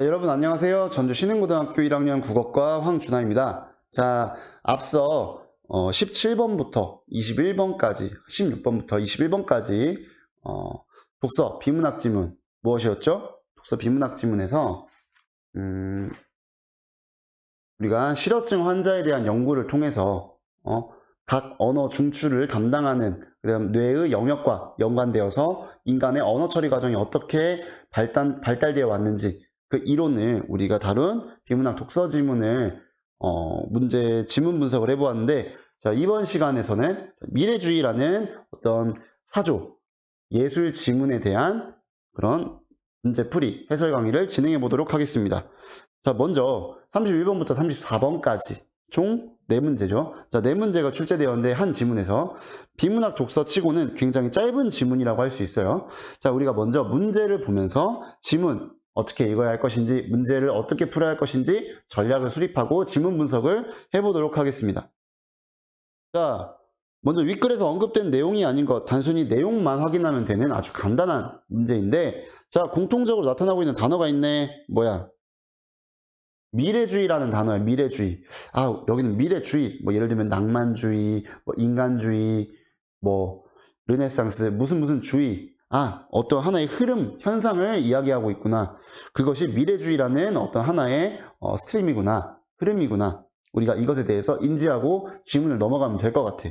네, 여러분 안녕하세요. 전주 신흥고등학교 1학년 국어과 황준하입니다. 자, 앞서 17번부터 21번까지, 16번부터 21번까지 독서 비문학 지문 무엇이었죠? 독서 비문학 지문에서 우리가 실어증 환자에 대한 연구를 통해서 각 언어 중추를 담당하는 그다음 뇌의 영역과 연관되어서 인간의 언어 처리 과정이 어떻게 발달되어 왔는지 그 이론을 우리가 다룬 비문학 독서 지문을 문제 지문 분석을 해보았는데, 자, 이번 시간에서는 미래주의라는 어떤 사조 예술 지문에 대한 그런 문제풀이 해설 강의를 진행해 보도록 하겠습니다. 자, 먼저 31번부터 34번까지 총 4문제죠. 자, 4문제가 출제되었는데 한 지문에서 비문학 독서 치고는 굉장히 짧은 지문이라고 할 수 있어요. 자, 우리가 먼저 문제를 보면서 지문 어떻게 읽어야 할 것인지, 문제를 어떻게 풀어야 할 것인지 전략을 수립하고 지문 분석을 해보도록 하겠습니다. 자, 먼저 윗글에서 언급된 내용이 아닌 것, 단순히 내용만 확인하면 되는 아주 간단한 문제인데, 자, 공통적으로 나타나고 있는 단어가 있네. 뭐야? 미래주의라는 단어예요. 미래주의. 아, 여기는 미래주의. 뭐 예를 들면 낭만주의, 뭐 인간주의, 뭐 르네상스, 무슨 주의. 아, 어떤 하나의 흐름, 현상을 이야기하고 있구나. 그것이 미래주의라는 어떤 하나의 스트림이구나. 흐름이구나. 우리가 이것에 대해서 인지하고 지문을 넘어가면 될 것 같아.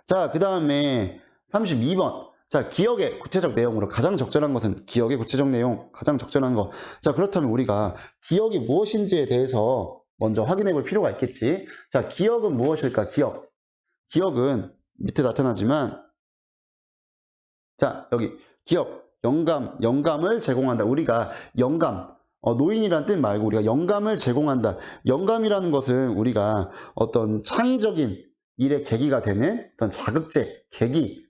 자, 그 다음에 32번. 자, 기억의 구체적 내용으로 가장 적절한 것은 기억의 구체적 내용, 가장 적절한 거. 자, 그렇다면 우리가 기억이 무엇인지에 대해서 먼저 확인해 볼 필요가 있겠지. 자, 기억은 무엇일까? 기억. 기억은 밑에 나타나지만, 자, 여기 기억, 영감을 제공한다. 우리가 영감, 노인이란 뜻 말고 우리가 영감을 제공한다. 영감이라는 것은 우리가 어떤 창의적인 일의 계기가 되는 어떤 자극제, 계기,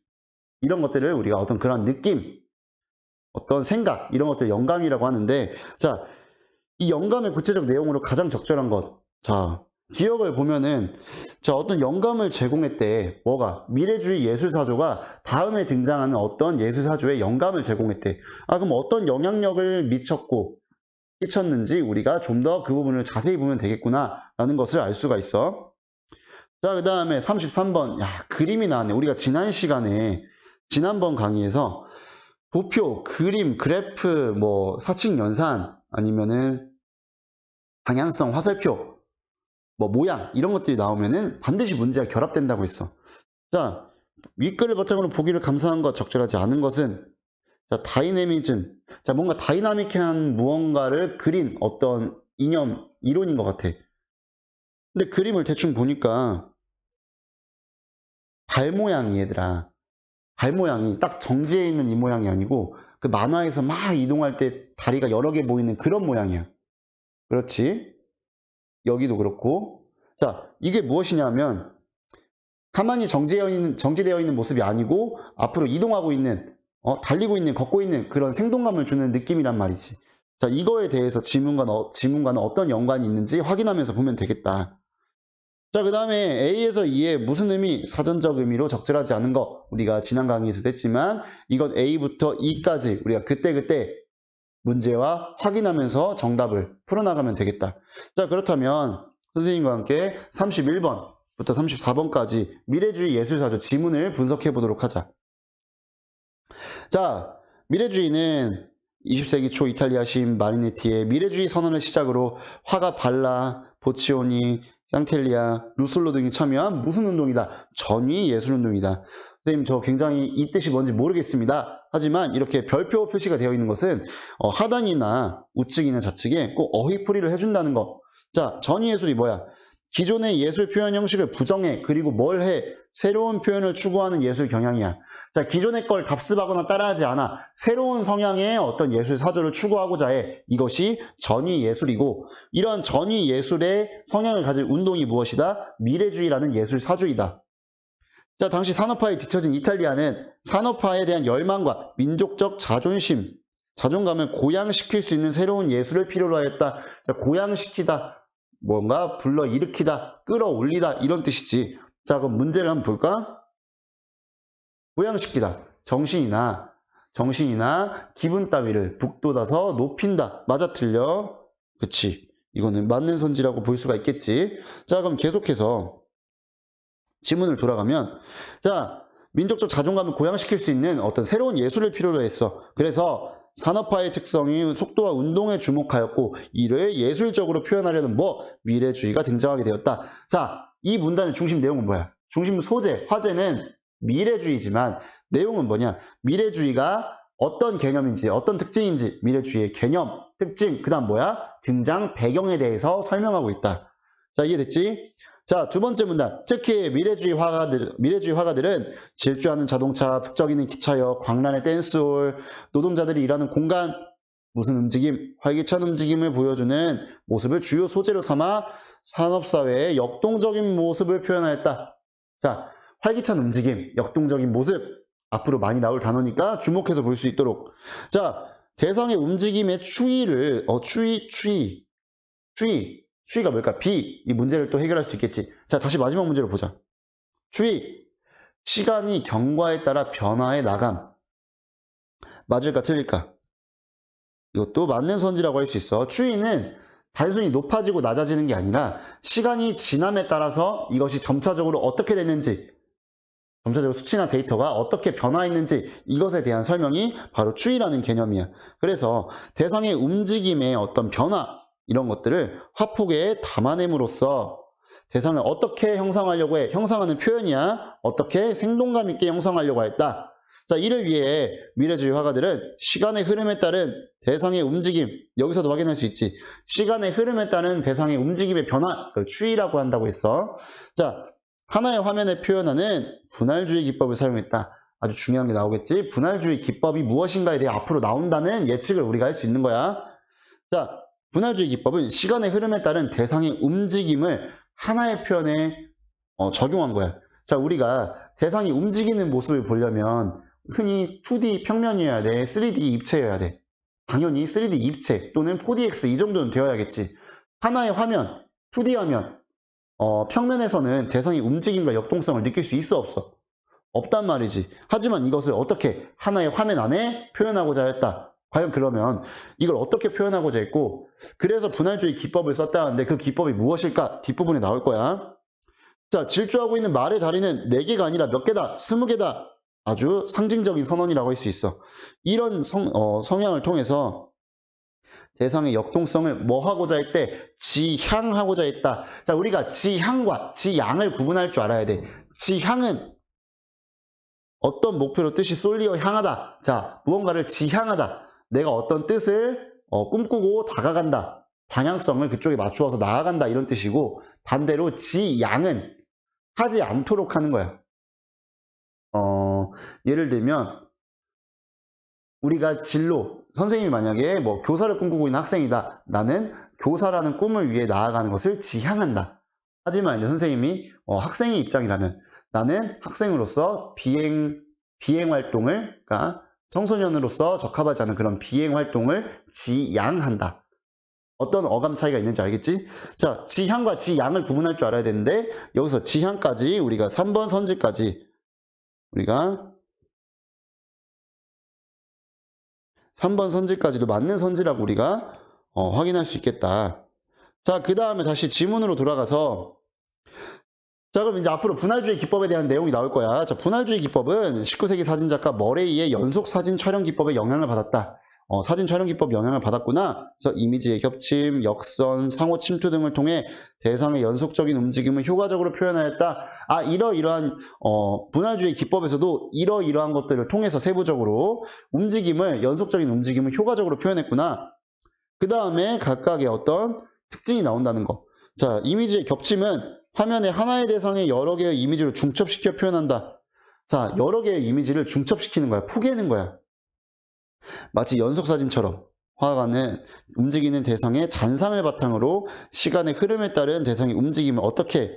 이런 것들을 우리가 어떤 그런 느낌, 어떤 생각, 이런 것들을 영감이라고 하는데, 자, 이 영감의 구체적 내용으로 가장 적절한 것. 자, 기억을 보면은, 자, 어떤 영감을 제공했대. 뭐가? 미래주의 예술사조가 다음에 등장하는 어떤 예술사조에 영감을 제공했대. 아, 그럼 어떤 영향력을 끼쳤는지 우리가 좀 더 그 부분을 자세히 보면 되겠구나, 라는 것을 알 수가 있어. 자, 그 다음에 33번. 야, 그림이 나왔네. 우리가 지난번 강의에서 도표, 그림, 그래프, 뭐 사칙 연산 아니면은 방향성, 화살표, 뭐 모양 이런 것들이 나오면은 반드시 문제가 결합된다고 했어. 자, 윗글을 바탕으로 보기를 감사한 것, 적절하지 않은 것은, 자, 다이내미즘. 자, 뭔가 다이나믹한 무언가를 그린 어떤 이념, 이론인 것 같아. 근데 그림을 대충 보니까 발 모양이, 얘들아, 발 모양이 딱 정지해 있는 이 모양이 아니고 그 만화에서 막 이동할 때 다리가 여러 개 보이는 그런 모양이야. 그렇지? 여기도 그렇고. 자, 이게 무엇이냐면 가만히 정지되어 있는 모습이 아니고 앞으로 이동하고 있는, 달리고 있는, 걷고 있는 그런 생동감을 주는 느낌이란 말이지. 자, 이거에 대해서 지문과는 어떤 연관이 있는지 확인하면서 보면 되겠다. 자, 그 다음에 A에서 E의 무슨 의미, 사전적 의미로 적절하지 않은 거, 우리가 지난 강의에서도 했지만 이건 A부터 E까지 우리가 그때그때 문제와 확인하면서 정답을 풀어나가면 되겠다. 자, 그렇다면 선생님과 함께 31번부터 34번까지 미래주의 예술사조 지문을 분석해 보도록 하자. 자, 미래주의는 20세기 초 이탈리아 시인 마리네티의 미래주의 선언을 시작으로 화가 발라, 보치오니, 쌍텔리아, 루솔로 등이 참여한 무슨 운동이다? 전위 예술운동이다. 선생님, 저 굉장히 이 뜻이 뭔지 모르겠습니다. 하지만 이렇게 별표 표시가 되어 있는 것은 하단이나 우측이나 좌측에 꼭 어휘풀이를 해준다는 거. 자, 전위예술이 뭐야? 기존의 예술 표현 형식을 부정해. 그리고 뭘 해? 새로운 표현을 추구하는 예술 경향이야. 자, 기존의 걸 답습하거나 따라하지 않아. 새로운 성향의 어떤 예술 사조를 추구하고자 해. 이것이 전위 예술이고, 이런 전위 예술의 성향을 가진 운동이 무엇이다? 미래주의라는 예술 사조이다. 자, 당시 산업화에 뒤처진 이탈리아는 산업화에 대한 열망과 민족적 자존심, 자존감을 고양시킬 수 있는 새로운 예술을 필요로 하였다. 자, 고양시키다, 뭔가 불러일으키다, 끌어올리다, 이런 뜻이지. 자, 그럼 문제를 한번 볼까? 고양시키다. 정신이나 기분 따위를 북돋아서 높인다. 맞아 틀려? 그치. 이거는 맞는 선지라고 볼 수가 있겠지. 자, 그럼 계속해서 지문을 돌아가면, 자, 민족적 자존감을 고양시킬 수 있는 어떤 새로운 예술을 필요로 했어. 그래서 산업화의 특성이 속도와 운동에 주목하였고 이를 예술적으로 표현하려는 미래주의가 등장하게 되었다. 자, 이 문단의 중심 내용은 뭐야? 중심 소재, 화제는 미래주의지만 내용은 뭐냐? 미래주의가 어떤 개념인지, 어떤 특징인지, 미래주의의 개념, 특징, 그 다음 뭐야? 등장 배경에 대해서 설명하고 있다. 자, 이해됐지? 자, 두 번째 문단. 특히 미래주의 화가들은 질주하는 자동차, 북적이는 기차역, 광란의 댄스홀, 노동자들이 일하는 공간, 무슨 움직임, 활기찬 움직임을 보여주는 모습을 주요 소재로 삼아 산업사회의 역동적인 모습을 표현하였다. 자, 활기찬 움직임, 역동적인 모습. 앞으로 많이 나올 단어니까 주목해서 볼 수 있도록. 자, 대상의 움직임의 추이를, 추이가 뭘까? 이 문제를 또 해결할 수 있겠지. 자, 다시 마지막 문제를 보자. 추이, 시간이 경과에 따라 변화해 나감. 맞을까 틀릴까? 이것도 맞는 선지라고 할 수 있어. 추이는 단순히 높아지고 낮아지는 게 아니라 시간이 지남에 따라서 이것이 점차적으로 어떻게 됐는지, 점차적으로 수치나 데이터가 어떻게 변화했는지 이것에 대한 설명이 바로 추이라는 개념이야. 그래서 대상의 움직임의 어떤 변화, 이런 것들을 화폭에 담아냄으로써 대상을 어떻게 형상하려고 해? 형상하는 표현이야. 어떻게 생동감 있게 형상하려고 했다. 자, 이를 위해 미래주의 화가들은 시간의 흐름에 따른 대상의 움직임, 여기서도 확인할 수 있지. 시간의 흐름에 따른 대상의 움직임의 변화, 그걸 추이라고 한다고 했어. 자, 하나의 화면에 표현하는 분할주의 기법을 사용했다. 아주 중요한 게 나오겠지. 분할주의 기법이 무엇인가에 대해 앞으로 나온다는 예측을 우리가 할 수 있는 거야. 자, 분할주의 기법은 시간의 흐름에 따른 대상의 움직임을 하나의 표현에 적용한 거야. 자, 우리가 대상이 움직이는 모습을 보려면 흔히 2D 평면이어야 돼, 3D 입체여야 돼. 당연히 3D 입체 또는 4DX 이 정도는 되어야겠지. 하나의 화면, 2D 화면, 평면에서는 대상의 움직임과 역동성을 느낄 수 있어 없어? 없단 말이지. 하지만 이것을 어떻게 하나의 화면 안에 표현하고자 했다. 과연 그러면 이걸 어떻게 표현하고자 했고, 그래서 분할주의 기법을 썼다 하는데 그 기법이 무엇일까? 뒷부분에 나올 거야. 자, 질주하고 있는 말의 다리는 4개가 아니라 몇 개다? 20개다. 아주 상징적인 선언이라고 할 수 있어. 이런 성향을 통해서 대상의 역동성을 뭐 하고자 했대? 지향하고자 했다. 자, 우리가 지향과 지양을 구분할 줄 알아야 돼. 지향은 어떤 목표로 뜻이 쏠리어 향하다. 자, 무언가를 지향하다. 내가 어떤 뜻을 꿈꾸고 다가간다. 방향성을 그쪽에 맞추어서 나아간다. 이런 뜻이고, 반대로 지양은 하지 않도록 하는 거야. 예를 들면 우리가 진로, 선생님이 만약에 교사를 꿈꾸고 있는 학생이다. 나는 교사라는 꿈을 위해 나아가는 것을 지향한다. 하지만 이제 선생님이 학생의 입장이라면 나는 학생으로서 비행 활동을, 그러니까 청소년으로서 적합하지 않은 그런 비행 활동을 지양한다. 어떤 어감 차이가 있는지 알겠지? 자, 지향과 지양을 구분할 줄 알아야 되는데 여기서 지향까지 우리가 3번 선지까지 우리가 3번 선지까지도 맞는 선지라고 우리가 확인할 수 있겠다. 자, 그 다음에 다시 지문으로 돌아가서, 자, 그럼 이제 앞으로 분할주의 기법에 대한 내용이 나올 거야. 자, 분할주의 기법은 19세기 사진작가 머레이의 연속 사진 촬영 기법에 영향을 받았다. 사진 촬영 기법 영향을 받았구나. 그래서 이미지의 겹침, 역선, 상호 침투 등을 통해 대상의 연속적인 움직임을 효과적으로 표현하였다. 아, 이러이러한 분할주의 기법에서도 이러이러한 것들을 통해서 세부적으로 연속적인 움직임을 효과적으로 표현했구나. 그 다음에 각각의 어떤 특징이 나온다는 거. 자, 이미지의 겹침은 화면에 하나의 대상의 여러 개의 이미지를 중첩시켜 표현한다. 자, 여러 개의 이미지를 중첩시키는 거야. 포개는 거야. 마치 연속사진처럼 화가는 움직이는 대상의 잔상을 바탕으로 시간의 흐름에 따른 대상의 움직임을 어떻게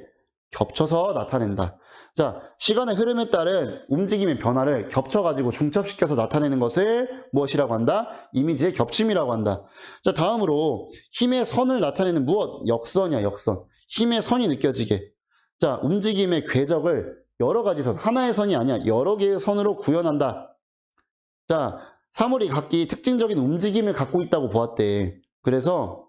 겹쳐서 나타낸다. 자, 시간의 흐름에 따른 움직임의 변화를 겹쳐가지고 중첩시켜서 나타내는 것을 무엇이라고 한다? 이미지의 겹침이라고 한다. 자, 다음으로 힘의 선을 나타내는 무엇? 역선이야, 역선. 힘의 선이 느껴지게. 자, 움직임의 궤적을 여러 가지 선, 하나의 선이 아니야. 여러 개의 선으로 구현한다. 자, 사물이 각기 특징적인 움직임을 갖고 있다고 보았대. 그래서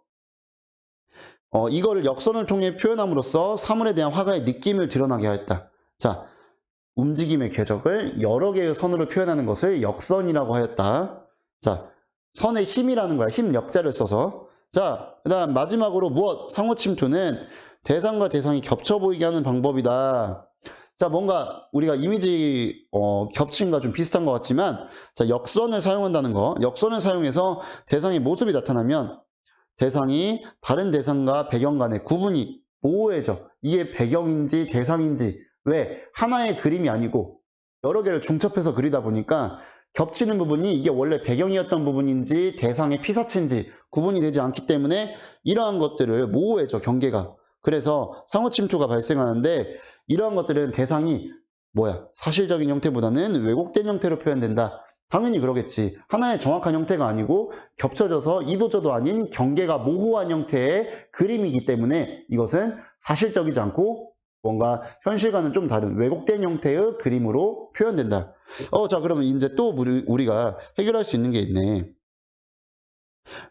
이거를 역선을 통해 표현함으로써 사물에 대한 화가의 느낌을 드러나게 하였다. 자, 움직임의 궤적을 여러 개의 선으로 표현하는 것을 역선이라고 하였다. 자, 선의 힘이라는 거야. 힘 역자를 써서. 자, 그 다음 마지막으로 무엇? 상호 침투는 대상과 대상이 겹쳐 보이게 하는 방법이다. 자, 뭔가 우리가 이미지 겹침과 좀 비슷한 것 같지만, 자, 역선을 사용한다는 거. 역선을 사용해서 대상의 모습이 나타나면 대상이 다른 대상과 배경 간의 구분이 모호해져. 이게 배경인지 대상인지. 왜? 하나의 그림이 아니고 여러 개를 중첩해서 그리다 보니까 겹치는 부분이 이게 원래 배경이었던 부분인지 대상의 피사체인지 구분이 되지 않기 때문에 이러한 것들을 모호해져, 경계가. 그래서 상호 침투가 발생하는데 이러한 것들은 대상이 뭐야? 사실적인 형태보다는 왜곡된 형태로 표현된다. 당연히 그러겠지. 하나의 정확한 형태가 아니고 겹쳐져서 이도저도 아닌 경계가 모호한 형태의 그림이기 때문에 이것은 사실적이지 않고 뭔가 현실과는 좀 다른 왜곡된 형태의 그림으로 표현된다. 자, 그러면 이제 또 우리가 해결할 수 있는 게 있네.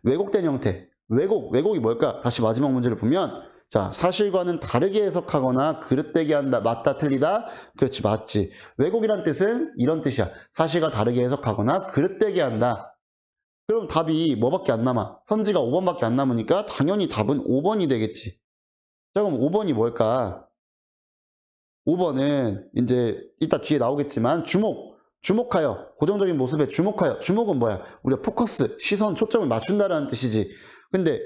왜곡된 형태. 왜곡이 뭘까? 다시 마지막 문제를 보면, 자, 사실과는 다르게 해석하거나 그릇되게 한다. 맞다, 틀리다? 그렇지, 맞지. 왜곡이란 뜻은 이런 뜻이야. 사실과 다르게 해석하거나 그릇되게 한다. 그럼 답이 뭐밖에 안 남아? 선지가 5번밖에 안 남으니까 당연히 답은 5번이 되겠지. 자, 그럼 5번이 뭘까? 5번은 이제 이따 뒤에 나오겠지만 주목하여, 고정적인 모습에 주목하여. 주목은 뭐야? 우리가 포커스, 시선, 초점을 맞춘다라는 뜻이지. 근데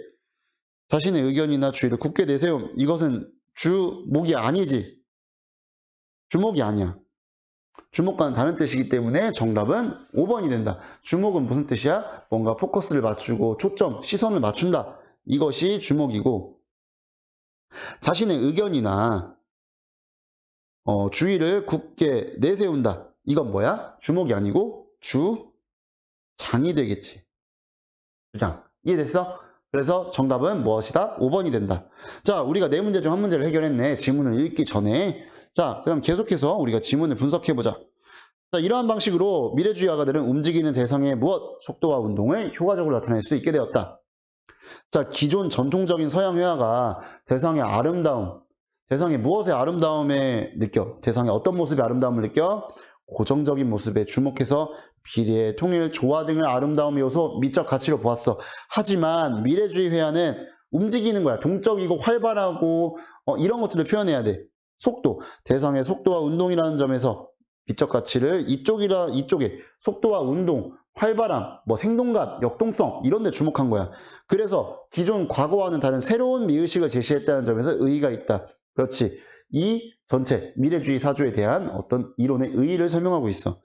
자신의 의견이나 주의를 굳게 내세움, 이것은 주목이 아니지. 주목이 아니야. 주목과는 다른 뜻이기 때문에 정답은 5번이 된다. 주목은 무슨 뜻이야? 뭔가 포커스를 맞추고 초점, 시선을 맞춘다. 이것이 주목이고, 자신의 의견이나 주의를 굳게 내세운다. 이건 뭐야? 주목이 아니고 주장이 되겠지. 주장. 이해됐어? 그래서 정답은 무엇이다? 5번이 된다. 자, 우리가 네 문제 중 한 문제를 해결했네. 지문을 읽기 전에. 자, 그럼 계속해서 우리가 지문을 분석해보자. 자, 이러한 방식으로 미래주의 화가들은 움직이는 대상의 무엇, 속도와 운동을 효과적으로 나타낼 수 있게 되었다. 자, 기존 전통적인 서양 회화가 대상의 아름다움, 대상의 무엇의 아름다움에 느껴? 대상의 어떤 모습의 아름다움을 느껴? 고정적인 모습에 주목해서 비례, 통일, 조화 등을 아름다움의 요소, 미적 가치로 보았어. 하지만 미래주의 회화는 움직이는 거야. 동적이고 활발하고 이런 것들을 표현해야 돼. 속도, 대상의 속도와 운동이라는 점에서 미적 가치를 이쪽에 속도와 운동, 활발함, 뭐 생동감, 역동성 이런 데 주목한 거야. 그래서 기존 과거와는 다른 새로운 미의식을 제시했다는 점에서 의의가 있다. 그렇지. 이 전체 미래주의 사조에 대한 어떤 이론의 의의를 설명하고 있어.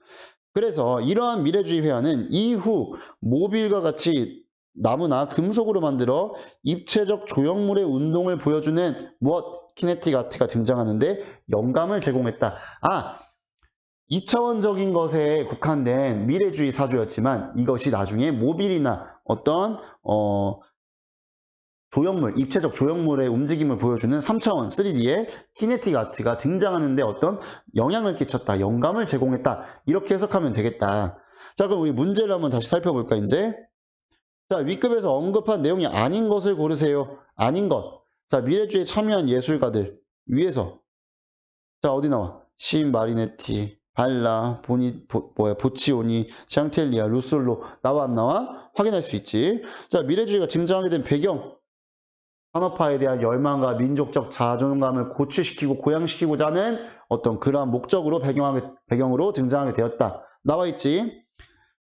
그래서 이러한 미래주의 회화는 이후 모빌과 같이 나무나 금속으로 만들어 입체적 조형물의 운동을 보여주는 무엇? 키네틱 아트가 등장하는데 영감을 제공했다. 2차원적인 것에 국한된 미래주의 사조였지만 이것이 나중에 모빌이나 어떤 조형물, 입체적 조형물의 움직임을 보여주는 3차원 3D의 키네틱 아트가 등장하는데 어떤 영향을 끼쳤다, 영감을 제공했다, 이렇게 해석하면 되겠다. 자, 그럼 우리 문제를 한번 다시 살펴볼까 이제. 자, 윗급에서 언급한 내용이 아닌 것을 고르세요. 아닌 것. 자, 미래주의에 참여한 예술가들 위에서, 자, 어디 나와? 시인 마리네티, 발라, 보치오니, 샹텔리아, 루솔로 나와 안 나와? 확인할 수 있지. 자, 미래주의가 등장하게 된 배경, 산업화에 대한 열망과 민족적 자존감을 고취시키고 고양시키고자 하는 어떤 그러한 목적으로 배경으로 등장하게 되었다. 나와 있지.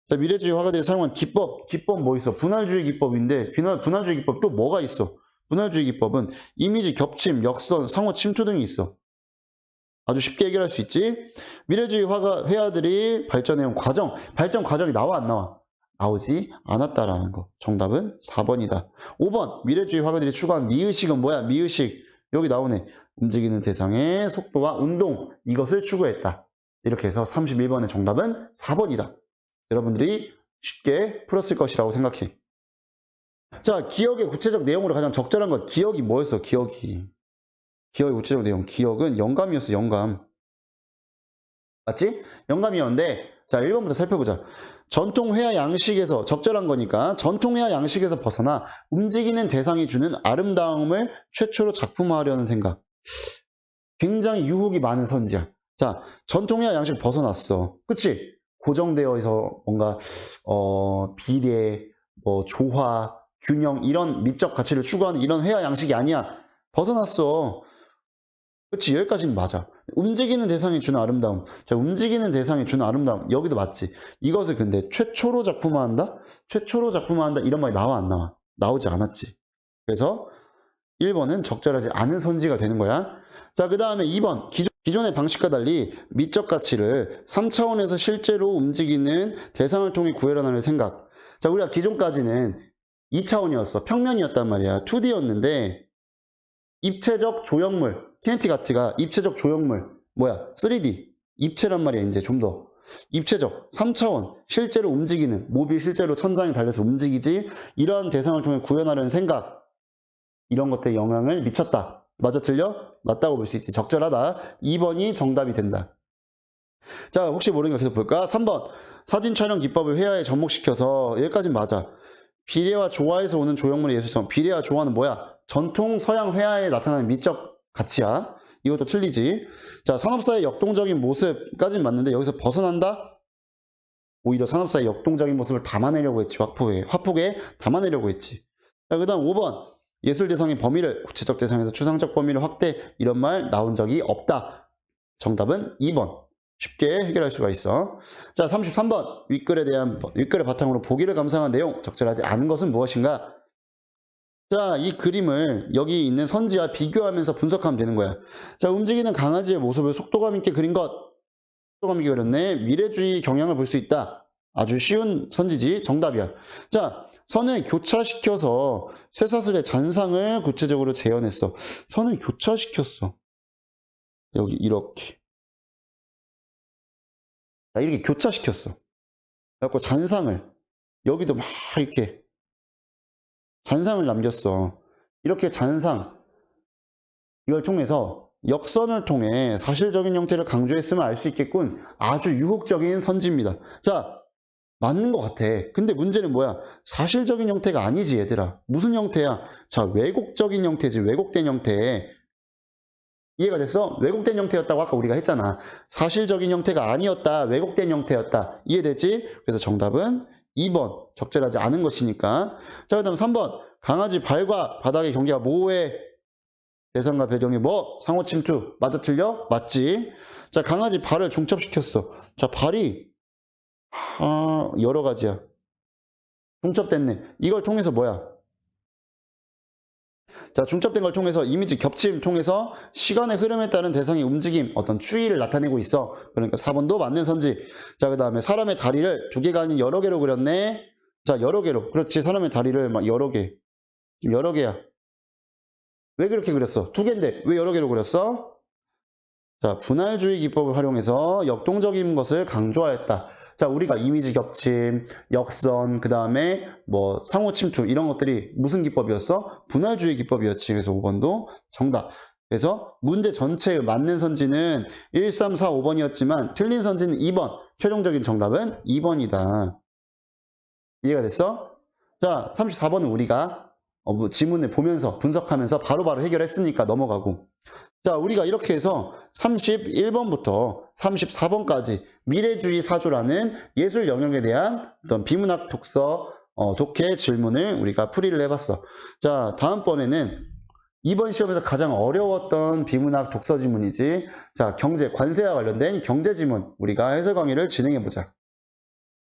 자, 미래주의 화가들이 사용한 기법 뭐 있어? 분할주의 기법인데 분할주의 기법 또 뭐가 있어? 분할주의 기법은 이미지 겹침, 역선, 상호 침투 등이 있어. 아주 쉽게 해결할 수 있지. 미래주의 회화들이 발전해온 발전 과정이 나와 안 나와? 나오지 않았다라는 거. 정답은 4번이다. 5번 미래주의 화가들이 추구한 미의식은 뭐야? 미의식. 여기 나오네. 움직이는 대상의 속도와 운동, 이것을 추구했다. 이렇게 해서 31번의 정답은 4번이다. 여러분들이 쉽게 풀었을 것이라고 생각해. 자, 기억의 구체적 내용으로 가장 적절한 것. 기억이 뭐였어? 기억의 구체적 내용. 기억은 영감이었어. 영감. 맞지? 영감이었는데, 자, 1번부터 살펴보자. 전통회화 양식에서 적절한 거니까 전통회화 양식에서 벗어나 움직이는 대상이 주는 아름다움을 최초로 작품화하려는 생각. 굉장히 유혹이 많은 선지야. 자, 전통회화 양식 벗어났어. 그치? 고정되어서 뭔가 비례, 뭐 조화, 균형 이런 미적 가치를 추구하는 이런 회화 양식이 아니야. 벗어났어. 그치? 여기까지는 맞아. 움직이는 대상이 주는 아름다움. 자, 움직이는 대상이 주는 아름다움. 여기도 맞지. 이것을 근데 최초로 작품화한다? 최초로 작품화한다. 이런 말이 나와 안 나와? 나오지 않았지. 그래서 1번은 적절하지 않은 선지가 되는 거야. 자, 그 다음에 2번. 기존의 방식과 달리 미적 가치를 3차원에서 실제로 움직이는 대상을 통해 구현하는 생각. 자, 우리가 기존까지는 2차원이었어. 평면이었단 말이야. 2D였는데 입체적 조형물, 키네틱아트가 입체적 조형물, 뭐야? 3D, 입체란 말이야. 이제 좀 더 입체적, 3차원, 실제로 움직이는, 몹이 실제로 천장에 달려서 움직이지, 이러한 대상을 통해 구현하려는 생각, 이런 것들에 영향을 미쳤다. 맞아, 틀려? 맞다고 볼 수 있지. 적절하다. 2번이 정답이 된다. 자, 혹시 모르니까 계속 볼까? 3번. 사진 촬영 기법을 회화에 접목시켜서, 여기까지는 맞아. 비례와 조화에서 오는 조형물의 예술성. 비례와 조화는 뭐야? 전통 서양 회화에 나타나는 미적 가치야. 이것도 틀리지. 자, 산업사의 역동적인 모습까지는 맞는데 여기서 벗어난다? 오히려 산업사의 역동적인 모습을 담아내려고 했지. 화폭에 담아내려고 했지. 자, 그 다음 5번. 예술 대상의 범위를 구체적 대상에서 추상적 범위를 확대, 이런 말 나온 적이 없다. 정답은 2번. 쉽게 해결할 수가 있어. 자, 33번. 윗글을 바탕으로 보기를 감상한 내용. 적절하지 않은 것은 무엇인가? 자, 이 그림을 여기 있는 선지와 비교하면서 분석하면 되는 거야. 자, 움직이는 강아지의 모습을 속도감 있게 그린 것. 속도감 있게 그렸네. 미래주의 경향을 볼 수 있다. 아주 쉬운 선지지. 정답이야. 자, 선을 교차시켜서 쇠사슬의 잔상을 구체적으로 재현했어. 선을 교차시켰어. 여기 이렇게. 자, 이렇게 교차시켰어. 그래갖고 잔상을 여기도 막 이렇게 잔상을 남겼어. 이렇게 잔상, 이걸 통해서 역선을 통해 사실적인 형태를 강조했으면 알 수 있겠군. 아주 유혹적인 선지입니다. 자, 맞는 것 같아. 근데 문제는 뭐야? 사실적인 형태가 아니지, 얘들아. 무슨 형태야? 자, 왜곡적인 형태지. 왜곡된 형태. 이해가 됐어? 왜곡된 형태였다고 아까 우리가 했잖아. 사실적인 형태가 아니었다. 왜곡된 형태였다. 이해됐지? 그래서 정답은 2번. 적절하지 않은 것이니까. 자, 그 다음 3번. 강아지 발과 바닥의 경계가 모호해. 대상과 배경이 뭐? 상호 침투. 맞아, 틀려? 맞지? 자, 강아지 발을 중첩시켰어. 자, 발이 여러 가지야. 중첩됐네. 이걸 통해서 뭐야? 자, 중첩된 걸 통해서 이미지 겹침 통해서 시간의 흐름에 따른 대상의 움직임, 어떤 추이를 나타내고 있어. 그러니까 4번도 맞는 선지. 자, 그 다음에 사람의 다리를 두 개가 아닌 여러 개로 그렸네. 자, 여러 개로. 그렇지. 사람의 다리를 막 여러 개. 여러 개야. 왜 그렇게 그렸어? 두 개인데 왜 여러 개로 그렸어? 자, 분할주의 기법을 활용해서 역동적인 것을 강조하였다. 자, 우리가 이미지 겹침, 역선, 그 다음에 뭐 상호 침투 이런 것들이 무슨 기법이었어? 분할주의 기법이었지. 그래서 5번도 정답. 그래서 문제 전체에 맞는 선지는 1, 3, 4, 5번이었지만 틀린 선지는 2번. 최종적인 정답은 2번이다. 이해가 됐어? 자, 34번은 우리가 지문을 보면서 분석하면서 바로바로 해결했으니까 넘어가고. 자, 우리가 이렇게 해서 31번부터 34번까지 미래주의 사조라는 예술 영역에 대한 어떤 비문학 독서, 독해 질문을 우리가 풀이를 해봤어. 자, 다음번에는 이번 시험에서 가장 어려웠던 비문학 독서 지문이지. 자, 관세와 관련된 경제 지문 우리가 해설 강의를 진행해보자.